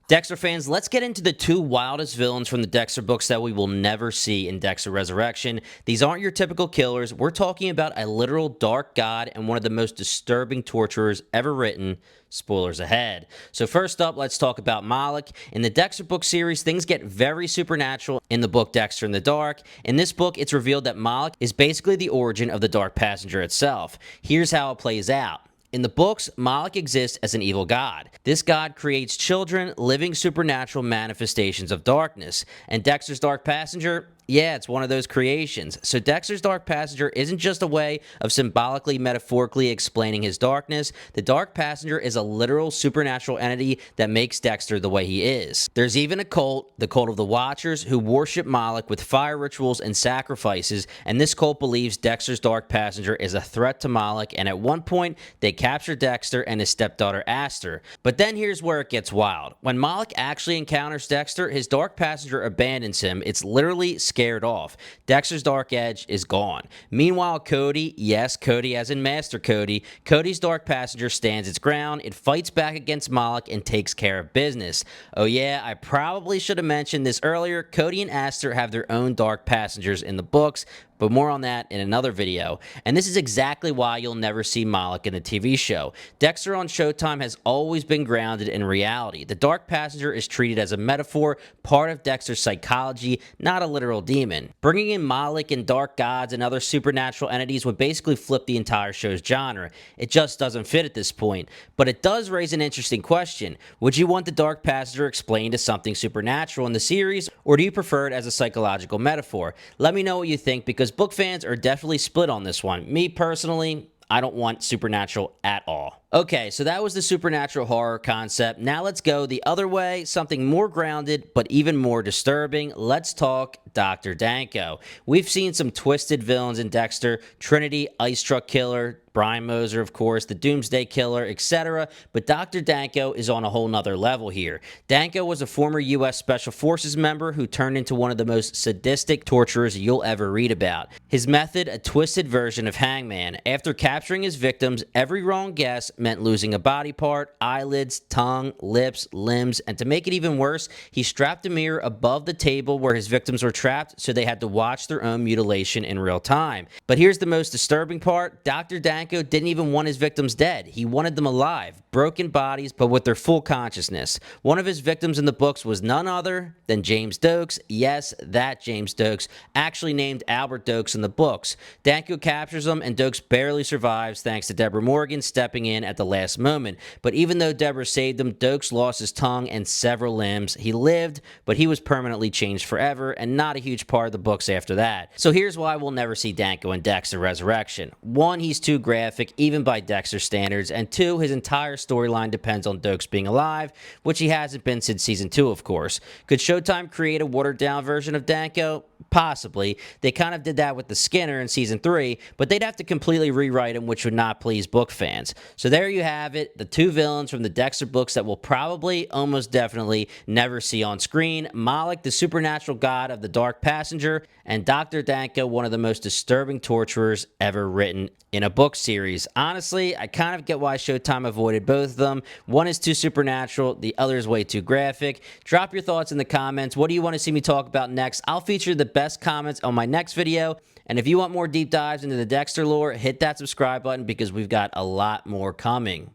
Dexter fans, let's get into the two wildest villains from the Dexter books that we will never see in Dexter Resurrection. These aren't your typical killers. We're talking about a literal dark god and one of the most disturbing torturers ever written. Spoilers ahead. So first up, let's talk about Moloch. In the Dexter book series, things get very supernatural in the book Dexter in the Dark. In this book, it's revealed that Moloch is basically the origin of the Dark Passenger itself. Here's how it plays out. In the books, Moloch exists as an evil god. This god creates children, living supernatural manifestations of darkness. And Dexter's Dark Passenger? Yeah, it's one of those creations. So Dexter's Dark Passenger isn't just a way of symbolically, metaphorically explaining his darkness. The Dark Passenger is a literal supernatural entity that makes Dexter the way he is. There's even a cult, the Cult of the Watchers, who worship Moloch with fire rituals and sacrifices, and this cult believes Dexter's Dark Passenger is a threat to Moloch, and at one point, they capture Dexter and his stepdaughter Aster. But then here's where it gets wild. When Moloch actually encounters Dexter, his Dark Passenger abandons him. It's literally scared off. Dexter's dark edge is gone. Meanwhile, Cody, yes, Cody as in Master Cody, Cody's Dark Passenger stands its ground. It fights back against Moloch and takes care of business. Oh yeah, I probably should have mentioned this earlier. Cody and Aster have their own Dark Passengers in the books, but more on that in another video. And this is exactly why you'll never see Moloch in the TV show. Dexter on Showtime has always been grounded in reality. The Dark Passenger is treated as a metaphor, part of Dexter's psychology, not a literal demon. Bringing in Moloch and dark gods and other supernatural entities would basically flip the entire show's genre. It just doesn't fit at this point. But it does raise an interesting question. Would you want the Dark Passenger explained as something supernatural in the series, or do you prefer it as a psychological metaphor? Let me know what you think, because book fans are definitely split on this one. Me personally, I don't want supernatural at all. Okay, so that was the supernatural horror concept. Now let's go the other way, something more grounded, but even more disturbing. Let's talk Dr. Danko. We've seen some twisted villains in Dexter: Trinity, Ice Truck Killer, Brian Moser, of course, the Doomsday Killer, etc. But Dr. Danko is on a whole nother level here. Danko was a former U.S. Special Forces member who turned into one of the most sadistic torturers you'll ever read about. His method, a twisted version of Hangman. After capturing his victims, every wrong guess meant losing a body part, eyelids, tongue, lips, limbs, and to make it even worse, he strapped a mirror above the table where his victims were trapped, so they had to watch their own mutilation in real time. But here's the most disturbing part. Dr. Danko didn't even want his victims dead. He wanted them alive, broken bodies, but with their full consciousness. One of his victims in the books was none other than James Dokes. Yes, that James Dokes, actually named Albert Dokes in the books. Danko captures him, and Dokes barely survives thanks to Deborah Morgan stepping in at the last moment. But even though Deborah saved him, Dokes lost his tongue and several limbs. He lived, but he was permanently changed forever, and not a huge part of the books after that. So here's why we'll never see Danko in Dexter Resurrection. One, he's too graphic, even by Dexter standards, and two, his entire storyline depends on Dokes being alive, which he hasn't been since season 2, of course. Could Showtime create a watered-down version of Danko? Possibly. They kind of did that with the Skinner in season 3, but they'd have to completely rewrite him, which would not please book fans. So there you have it, the two villains from the Dexter books that we'll probably, almost definitely, never see on screen. Moloch, the supernatural god of the Dark Passenger, and Dr. Danko, one of the most disturbing torturers ever written in a book series. Honestly, I kind of get why Showtime avoided both of them. One is too supernatural, the other is way too graphic. Drop your thoughts in the comments. What do you want to see me talk about next? I'll feature the best comments on my next video. And if you want more deep dives into the Dexter lore, hit that subscribe button because we've got a lot more coming.